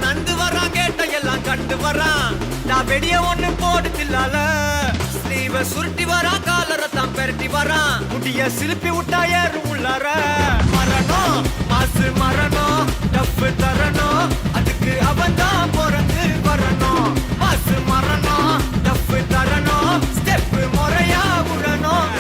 நந்து வரான் கேட்ட எல்லாம் கண்டு வரான் நான் வெடிய ஒண்ணு போடுதில்லால ஸ்லீவ சுருட்டி வரான் காலரத்தான் பெரட்டி வரான் முடிய சிலுப்பி விட்டா ஏறும் உள்ளார மரணம் மாசு மரணம் டப்பு தரணும் அதுக்கு அவன் தான் பிறந்து வரணும் மாசு மரணம் டப்பு தரணும் ஸ்டெப் முறையா விடணும்.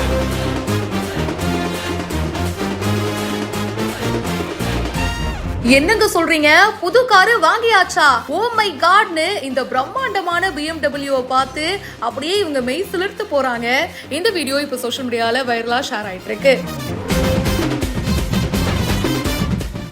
என்னங்க சொல்றீங்க? புது காரு வாங்கியாச்சா? ஓ மை காட்னு இந்த பிரம்மாண்டமான BMW பார்த்து அப்படியே இவங்க மெய் சிலிர்த்து போறாங்க. இந்த வீடியோ இப்போ சோஷியல் மீடியால வைரலா ஷேர் ஆயிட்டு இருக்கு.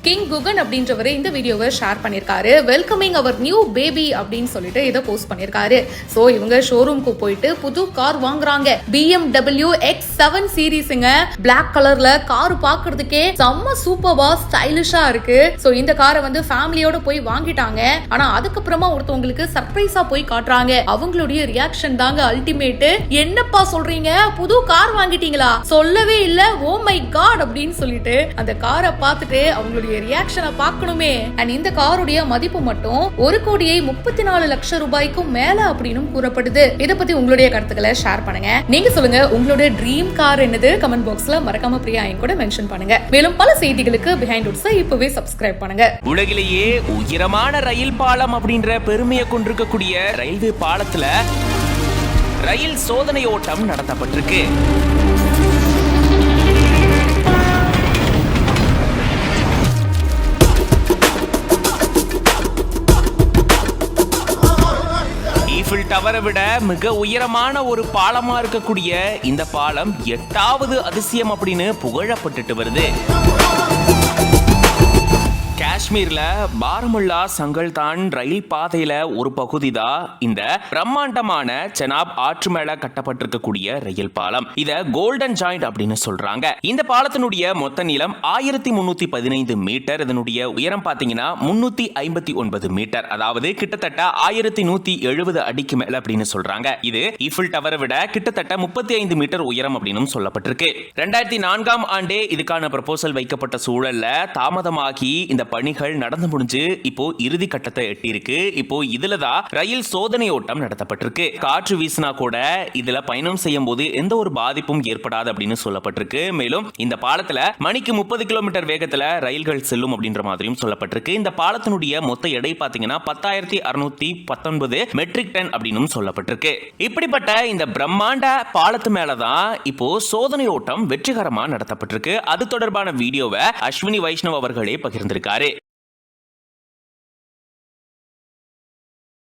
கிங் குகன் அப்படின்றவரு இந்த வீடியோவை ஷேர் பண்ணிருக்காரு. வெல்கமிங் அவர் நியூ பேபி அப்படின்னு சொல்லிட்டு இதை போஸ்ட் பண்ணிருக்காரு. சோ இவங்க ஷோரூம்க்கு போயிட்டு புது கார் வாங்குறாங்க. BMW X7 சீரிஸ்ங்க. பிளாக் கலர்ல கார் பாக்குறதுக்கே செம்ம சூப்பர்வா ஸ்டைலிஷா இருக்கு. சோ இந்த காரை வந்து ஃபேமிலியோட போய் வாங்கிட்டாங்க. ஆனா அதுக்கப்புறமா ஒருத்தவங்களுக்கு சர்ப்ரைஸா போய் காட்டுறாங்க. அவங்களுடைய ரியாக்ஷன் தாங்க அல்டிமேட். என்னப்பா சொல்றீங்க, புது கார் வாங்கிட்டீங்களா? சொல்லவே இல்ல, ஓ மை காட் அப்படின்னு சொல்லிட்டு அந்த காரை பார்த்துட்டு அவங்களுடைய ரியாக்ஷனை பார்க்கணுமே. அண்ட் இந்த காருடைய மதிப்பு மட்டும் 1,34 லட்சம் ரூபாய்க்கும் மேல அப்படின்னு கூறப்படுது. இத பத்தி உங்களுடைய கருத்துக்களை ஷேர் பண்ணுங்க. நீங்க சொல்லுங்க, உங்களுடைய ட்ரீம் கார் என்னது? கமெண்ட் பாக்ஸ்ல மறக்காம பிரியா என் கூட மென்ஷன் பண்ணுங்க. மேலும் பல செய்திகளுக்கு பிஹைண்ட் ரூட்ஸ் இப்பவே சப்ஸ்கிரைப் பண்ணுங்க. உலகிலேயே உயரமான ரயில் பாலம் அப்படின்ற பெருமையை கொண்டிருக்கக்கூடிய ரயில்வே பாலத்துல ரயில் சோதனை ஓட்டம் நடத்தப்பட்டிருக்கு. ஈஃபில் டவரை விட மிக உயரமான ஒரு பாலமா இருக்கக்கூடிய இந்த பாலம் 8வது அதிசயம் அப்படின்னு புகழப்பட்டுட்டு வருது. காஷ்மீர்ல பாரமுல்லா சங்கல்தான் ரயில் பாதையில ஒரு பகுதி தான் இந்த பிரம்மாண்டமான செனாப் ஆற்று மேல கட்டப்பட்டிருக்கக்கூடிய ரயில் பாலம். இத கோல்டன் ஜாயிண்ட் அப்படின்னு சொல்றாங்க. இந்த பாலத்தினுடைய மொத்த நீளம் 1315 மீட்டர். இதனுடைய உயரம் பாத்தீங்கன்னா 359 மீட்டர், அதாவது கிட்டத்தட்ட 1170 அடிக்கு மேல அப்படின்னு சொல்றாங்க. இது ஈஃபில் டவரை விட கிட்டத்தட்ட 35 மீட்டர் உயரம் அப்படின்னு சொல்லப்பட்டிருக்கு. 2004ஆம் ஆண்டே இதுக்கான ப்ரொபோசல் வைக்கப்பட்ட சூழல்ல தாமதமாகி இந்த பணிகள் நடந்து முடிஞ்சு இப்போ இறுதி கட்டத்தை எட்டி இருக்கு. இப்போ இதுலதான் ரயில் சோதனை ஓட்டம் நடத்தப்பட்டிருக்கு. காற்று வீசினா கூட இதுல பயணம் செய்யும் போது எந்த ஒரு பாதிப்பும் ஏற்படாது அப்படின்னு சொல்லப்பட்டிருக்கு. மேலும் இந்த பாலத்துல மணிக்கு 30 கிலோமீட்டர் வேகத்துல ரயில்கள் செல்லும் அப்படின்ற மாதிரியும் சொல்லப்பட்டிருக்கு. இந்த பாலத்தினுடைய மொத்த எடை பாத்தீங்கன்னா 10,619 மெட்ரிக் டன் அப்படின்னு சொல்லப்பட்டிருக்கு. இப்படிப்பட்ட இந்த பிரம்மாண்ட பாலத்து மேலதான் இப்போ சோதனை ஓட்டம் வெற்றிகரமா நடத்தப்பட்டிருக்கு. அது தொடர்பான வீடியோவை அஸ்வினி வைஷ்ணவ் அவர்களே பகிர்ந்திருக்காரு.